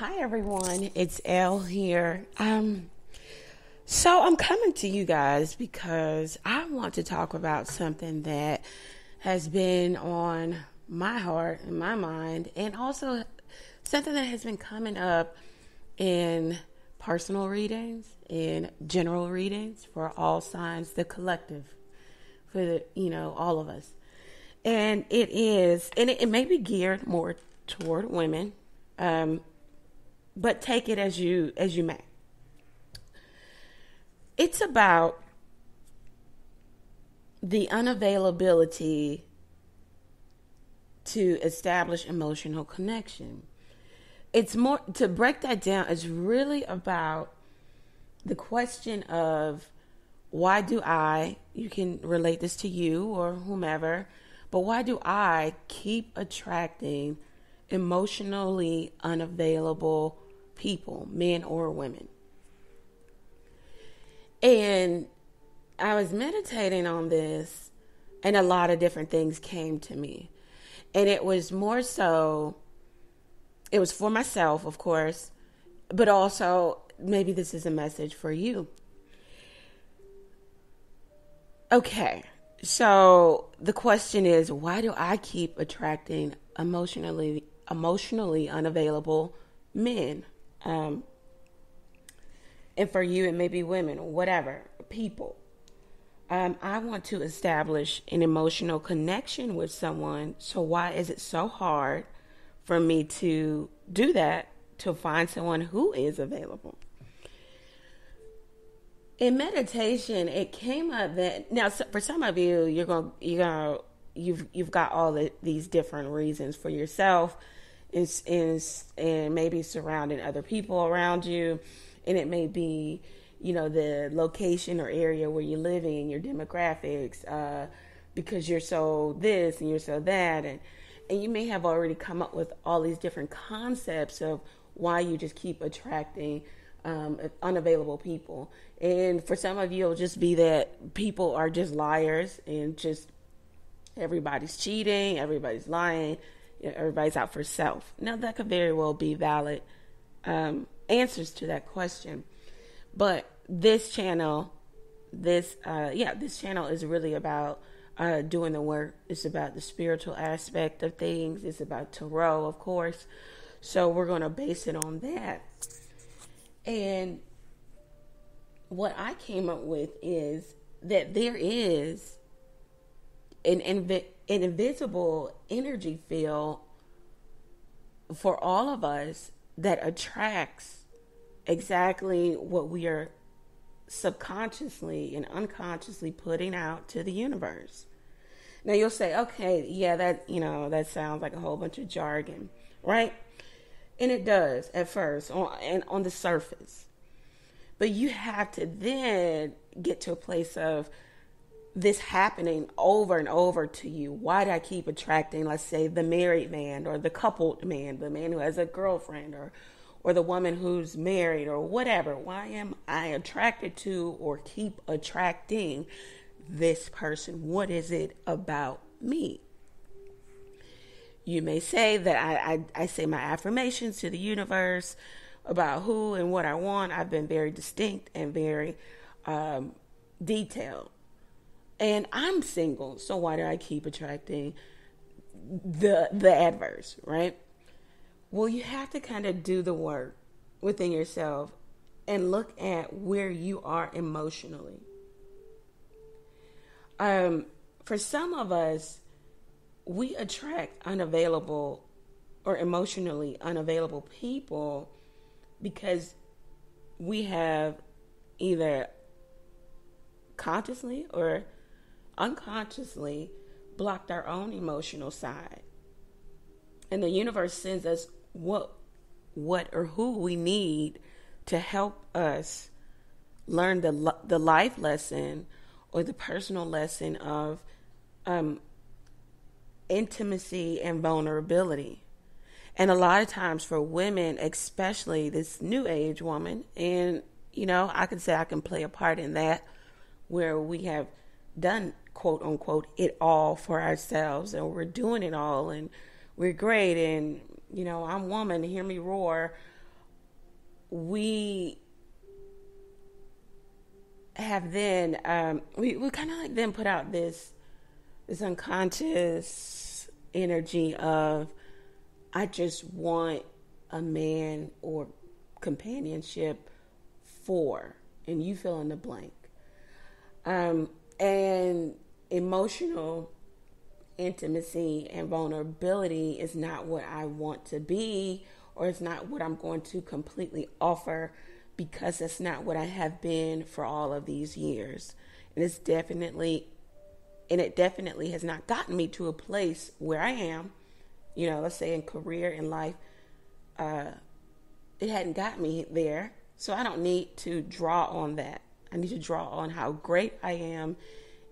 Hi everyone, it's Elle here. So I'm coming to you guys because I want to talk about something that has been on my heart and my mind, and also something that has been coming up in personal readings, in general readings for all signs, the collective, for all of us. And it may be geared more toward women. But take it as you may. It's about the unavailability to establish emotional connection. It's more, to break that down, it's really about the question of why do you can relate this to you or whomever, but why do I keep attracting emotionally unavailable people, men or women? And I was meditating on this, and a lot of different things came to me. And it was more so, it was for myself, of course, but also maybe this is a message for you. Okay, so the question is, why do I keep attracting emotionally unavailable men? And for you, it may be women, whatever, people. I want to establish an emotional connection with someone. So why is it so hard for me to do that, to find someone who is available? In meditation, it came up that now for some of you, you've got all these different reasons for yourself, and maybe surrounding other people around you, and it may be the location or area where you're living, your demographics, because you're so this and you're so that, and you may have already come up with all these different concepts of why you just keep attracting unavailable people. And for some of you, it'll just be that people are just liars, and just everybody's cheating, everybody's lying, everybody's out for self. Now, that could very well be valid answers to that question. But this channel, this channel is really about doing the work. It's about the spiritual aspect of things. It's about tarot, of course. So we're going to base it on that. And what I came up with is that there is an invisible energy field for all of us that attracts exactly what we are subconsciously and unconsciously putting out to the universe. Now you'll say, okay, yeah, that sounds like a whole bunch of jargon, right? And it does at first, on the surface. But you have to then get to a place of this happening over and over to you. Why do I keep attracting, let's say, the married man or the coupled man, the man who has a girlfriend, or the woman who's married, or whatever? Why am I attracted to or keep attracting this person? What is it about me? You may say that I say my affirmations to the universe about who and what I want. I've been very distinct and very detailed. And I'm single, so why do I keep attracting the adverse, right? Well, you have to kind of do the work within yourself and look at where you are emotionally. For some of us, we attract unavailable or emotionally unavailable people because we have either consciously or unconsciously blocked our own emotional side. And the universe sends us what or who we need to help us learn the life lesson or the personal lesson of intimacy and vulnerability. And a lot of times for women, especially this new age woman, and I can say I can play a part in that, where we have done, quote unquote, it all for ourselves, and we're doing it all, and we're great, and I'm woman, hear me roar, we have then, we kind of like then put out this unconscious energy of, I just want a man or companionship for, and you fill in the blank. And emotional intimacy and vulnerability is not what I want to be, or it's not what I'm going to completely offer, because that's not what I have been for all of these years. And it definitely has not gotten me to a place where I am, let's say in career, in life. It hadn't got me there. So I don't need to draw on that. I need to draw on how great I am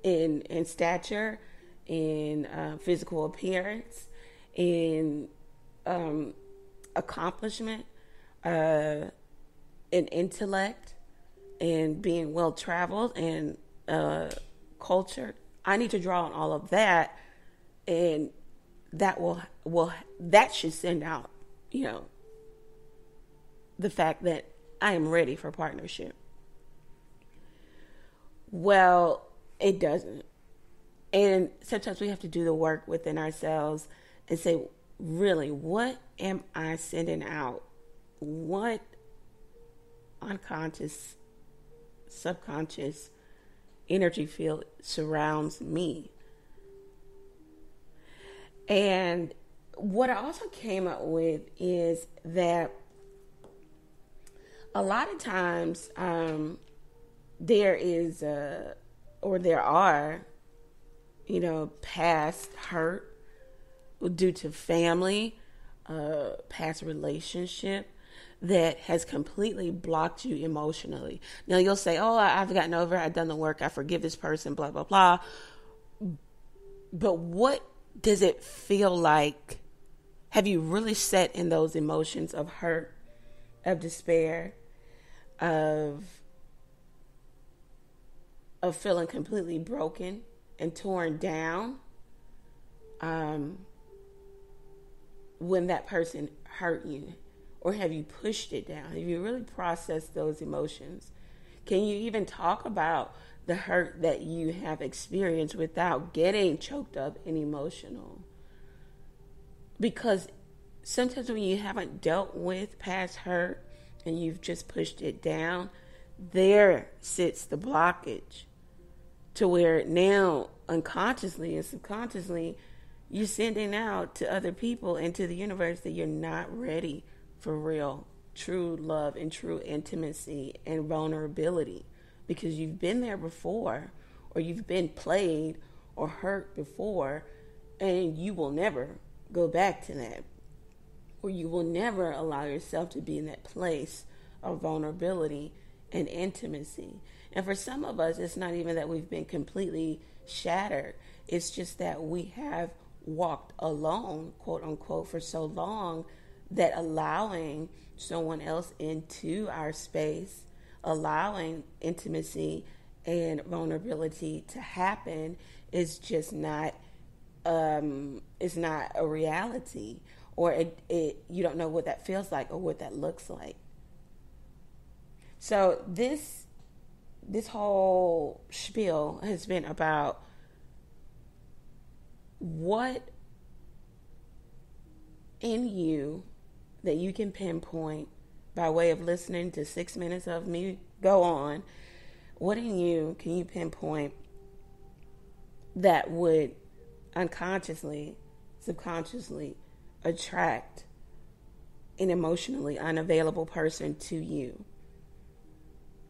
in stature, in physical appearance, in accomplishment, in intellect, and being well traveled and cultured. I need to draw on all of that, and that that should send out, the fact that I am ready for partnership. Well, it doesn't. And sometimes we have to do the work within ourselves and say, really, what am I sending out? What unconscious, subconscious energy field surrounds me? And what I also came up with is that a lot of times there are past hurt due to family, past relationship that has completely blocked you emotionally. Now you'll say, oh, I've gotten over it, I've done the work, I forgive this person, blah, blah, blah. But what does it feel like? Have you really sat in those emotions of hurt, of despair, of feeling completely broken and torn down when that person hurt you? Or have you pushed it down? Have you really processed those emotions? Can you even talk about the hurt that you have experienced without getting choked up and emotional? Because sometimes when you haven't dealt with past hurt and you've just pushed it down, there sits the blockage to where now unconsciously and subconsciously you're sending out to other people and to the universe that you're not ready for real, true love and true intimacy and vulnerability, because you've been there before, or you've been played or hurt before, and you will never go back to that, or you will never allow yourself to be in that place of vulnerability and intimacy. And for some of us, it's not even that we've been completely shattered. It's just that we have walked alone, quote unquote, for so long that allowing someone else into our space, allowing intimacy and vulnerability to happen is just not, it's not a reality, or you don't know what that feels like or what that looks like. So this whole spiel has been about what in you that you can pinpoint by way of listening to 6 minutes of me go on. What in you can you pinpoint that would unconsciously, subconsciously attract an emotionally unavailable person to you?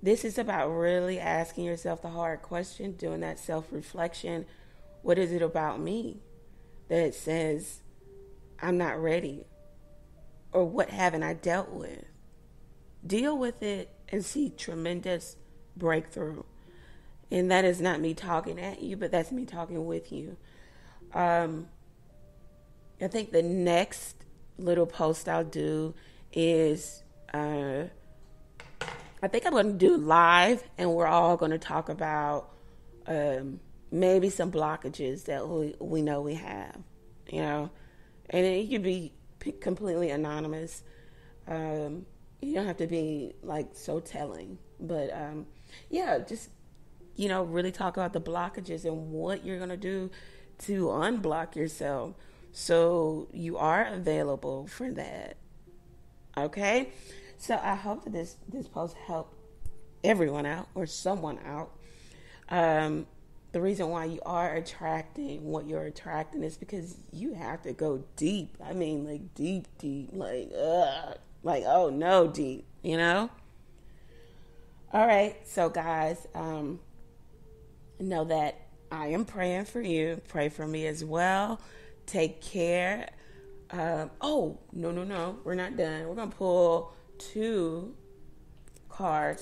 This is about really asking yourself the hard question, doing that self-reflection. What is it about me that says I'm not ready? Or what haven't I dealt with? Deal with it and see tremendous breakthrough. And that is not me talking at you, but that's me talking with you. I think the next little post I'll do is, I think I'm going to do live, and we're all going to talk about maybe some blockages that we know we have, and it could be completely anonymous. You don't have to be like so telling, but yeah, just really talk about the blockages and what you're gonna do to unblock yourself so you are available for that. Okay, so I hope that this post helped everyone out or someone out. The reason why you are attracting what you're attracting is because you have to go deep. I mean, like deep, like oh no, deep. All right, so guys, know that I am praying for you. Pray for me as well. Take care. Oh, no. We're not done. We're going to pull two tarot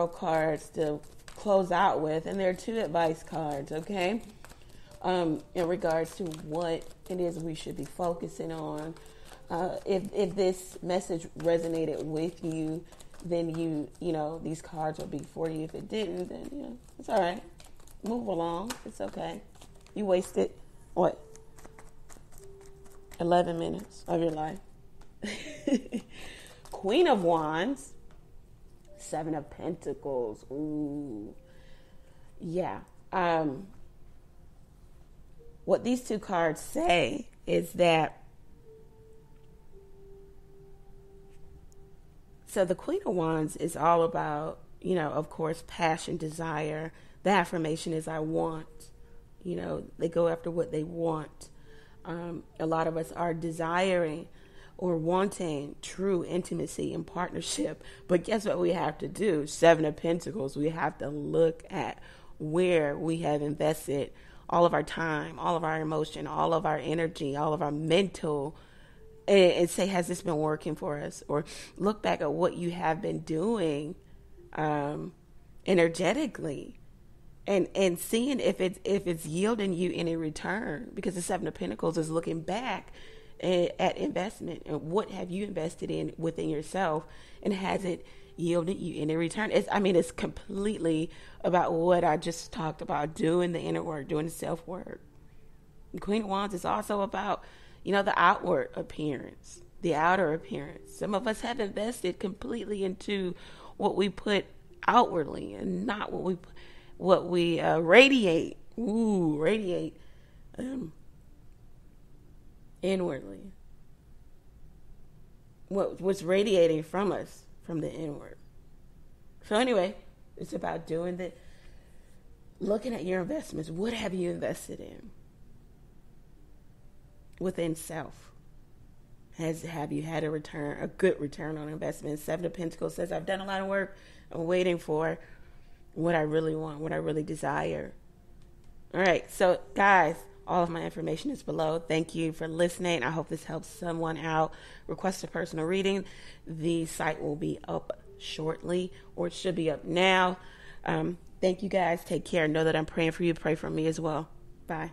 cards to close out with. And they're two advice cards, okay? In regards to what it is we should be focusing on. If this message resonated with you, then these cards will be for you. If it didn't, then it's all right. Move along. It's okay. You wasted what? 11 minutes of your life. Queen of Wands, Seven of Pentacles. Ooh, yeah. What these two cards say is that. So the Queen of Wands is all about, of course, passion, desire. The affirmation is I want. They go after what they want. A lot of us are desiring or wanting true intimacy and partnership. But guess what we have to do? Seven of Pentacles. We have to look at where we have invested all of our time, all of our emotion, all of our energy, all of our mental, and say, has this been working for us? Or look back at what you have been doing energetically and seeing if it's yielding you any return. Because the Seven of Pentacles is looking back at investment and what have you invested in within yourself, and has it yielded you any return? It's completely about what I just talked about, doing the inner work, doing the self-work. The Queen of Wands is also about the outward appearance, the outer appearance. Some of us have invested completely into what we put outwardly and not what we radiate. Radiate inwardly. What's radiating from us, from the inward. So anyway, it's about looking at your investments. What have you invested in? Within self. Have you had a good return on investment? Seven of Pentacles says, I've done a lot of work. I'm waiting for what I really want, what I really desire. All right. So guys, all of my information is below. Thank you for listening. I hope this helps someone out. Request a personal reading. The site will be up shortly, or it should be up now. Thank you guys. Take care. Know that I'm praying for you. Pray for me as well. Bye.